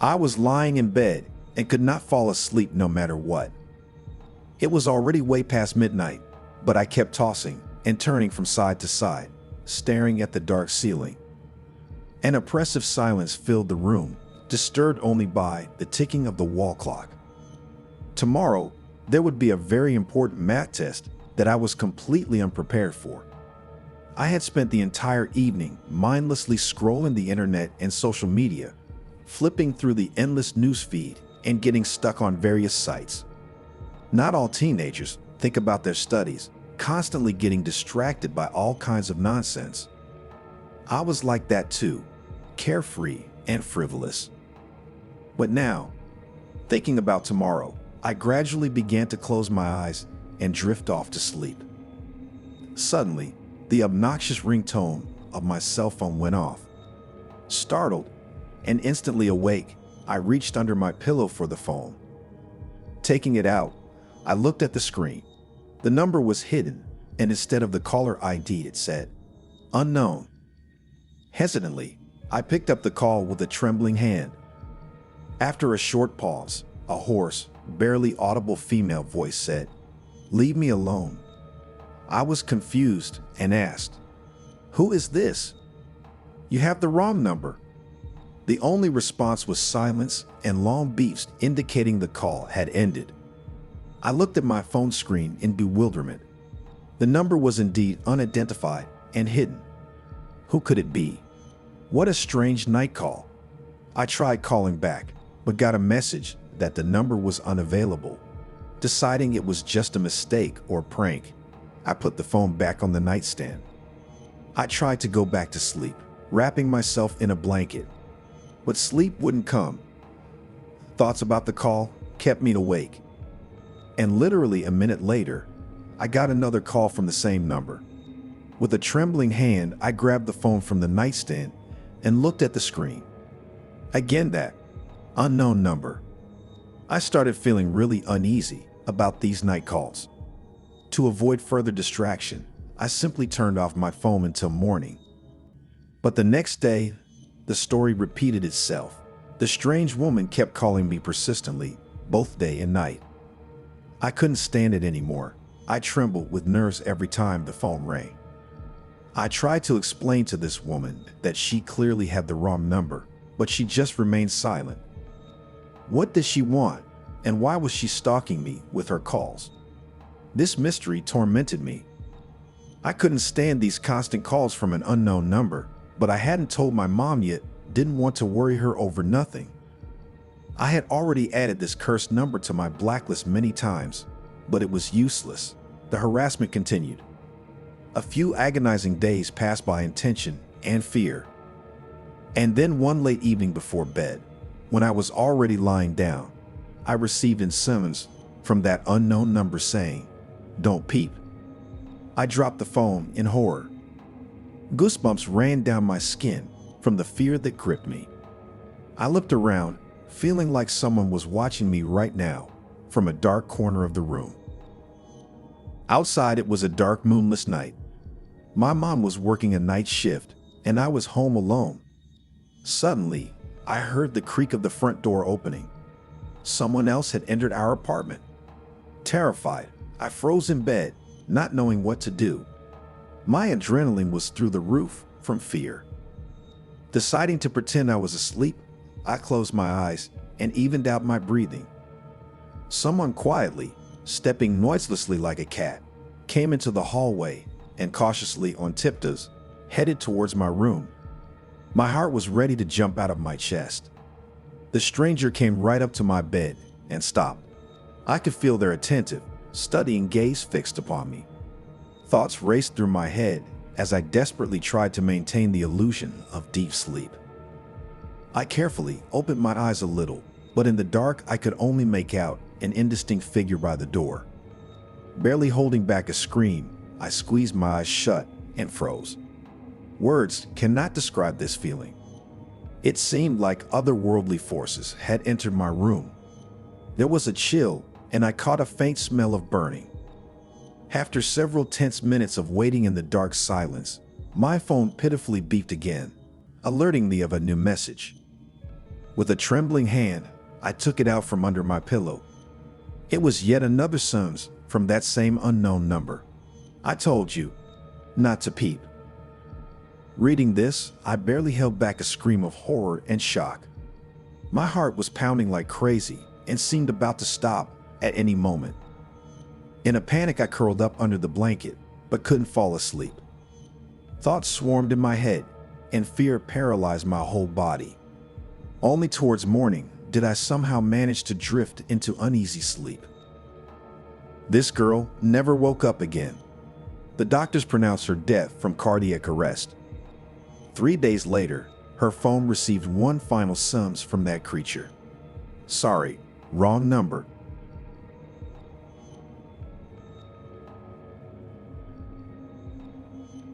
I was lying in bed and could not fall asleep no matter what. It was already way past midnight, but I kept tossing and turning from side to side, staring at the dark ceiling. An oppressive silence filled the room, disturbed only by the ticking of the wall clock. Tomorrow, there would be a very important math test that I was completely unprepared for. I had spent the entire evening mindlessly scrolling the internet and social media, flipping through the endless news feed and getting stuck on various sites. Not all teenagers think about their studies, constantly getting distracted by all kinds of nonsense. I was like that too, carefree and frivolous. But now, thinking about tomorrow, I gradually began to close my eyes and drift off to sleep. Suddenly, the obnoxious ringtone of my cell phone went off. Startled and instantly awake, I reached under my pillow for the phone. Taking it out, I looked at the screen. The number was hidden, and instead of the caller ID, it said, "Unknown." Hesitantly, I picked up the call with a trembling hand. After a short pause, a hoarse, barely audible female voice said, "Leave me alone." I was confused and asked, "Who is this?" "You have the wrong number." The only response was silence and long beeps indicating the call had ended. I looked at my phone screen in bewilderment. The number was indeed unidentified and hidden. Who could it be? What a strange night call. I tried calling back, but got a message that the number was unavailable. Deciding it was just a mistake or prank, I put the phone back on the nightstand. I tried to go back to sleep, wrapping myself in a blanket, but sleep wouldn't come. Thoughts about the call kept me awake. And literally a minute later, I got another call from the same number. With a trembling hand, I grabbed the phone from the nightstand and looked at the screen. Again, that unknown number. I started feeling really uneasy about these night calls. To avoid further distraction, I simply turned off my phone until morning. But the next day, the story repeated itself. The strange woman kept calling me persistently, both day and night. I couldn't stand it anymore. I trembled with nerves every time the phone rang. I tried to explain to this woman that she clearly had the wrong number, but she just remained silent. What did she want, and why was she stalking me with her calls? This mystery tormented me. I couldn't stand these constant calls from an unknown number, but I hadn't told my mom yet, didn't want to worry her over nothing. I had already added this cursed number to my blacklist many times, but it was useless. The harassment continued. A few agonizing days passed by in tension and fear. And then one late evening before bed, when I was already lying down, I received a summons from that unknown number saying, "Don't peep." I dropped the phone in horror. Goosebumps ran down my skin from the fear that gripped me. I looked around, feeling like someone was watching me right now from a dark corner of the room. Outside, it was a dark, moonless night. My mom was working a night shift, and I was home alone. Suddenly, I heard the creak of the front door opening. Someone else had entered our apartment. Terrified, I froze in bed, not knowing what to do. My adrenaline was through the roof from fear. Deciding to pretend I was asleep, I closed my eyes and evened out my breathing. Someone quietly, stepping noiselessly like a cat, came into the hallway and cautiously on tiptoes, headed towards my room. My heart was ready to jump out of my chest. The stranger came right up to my bed and stopped. I could feel their attentive, studying gaze fixed upon me. Thoughts raced through my head as I desperately tried to maintain the illusion of deep sleep. I carefully opened my eyes a little, but in the dark I could only make out an indistinct figure by the door. Barely holding back a scream, I squeezed my eyes shut and froze. Words cannot describe this feeling. It seemed like otherworldly forces had entered my room. There was a chill, and I caught a faint smell of burning. After several tense minutes of waiting in the dark silence, my phone pitifully beeped again, alerting me of a new message. With a trembling hand, I took it out from under my pillow. It was yet another summons from that same unknown number. I told you not to peep. Reading this, I barely held back a scream of horror and shock. My heart was pounding like crazy and seemed about to stop at any moment. In a panic, I curled up under the blanket, but couldn't fall asleep. Thoughts swarmed in my head, and fear paralyzed my whole body. Only towards morning did I somehow manage to drift into uneasy sleep. This girl never woke up again. The doctors pronounced her death from cardiac arrest. 3 days later, her phone received one final summons from that creature. Sorry, wrong number.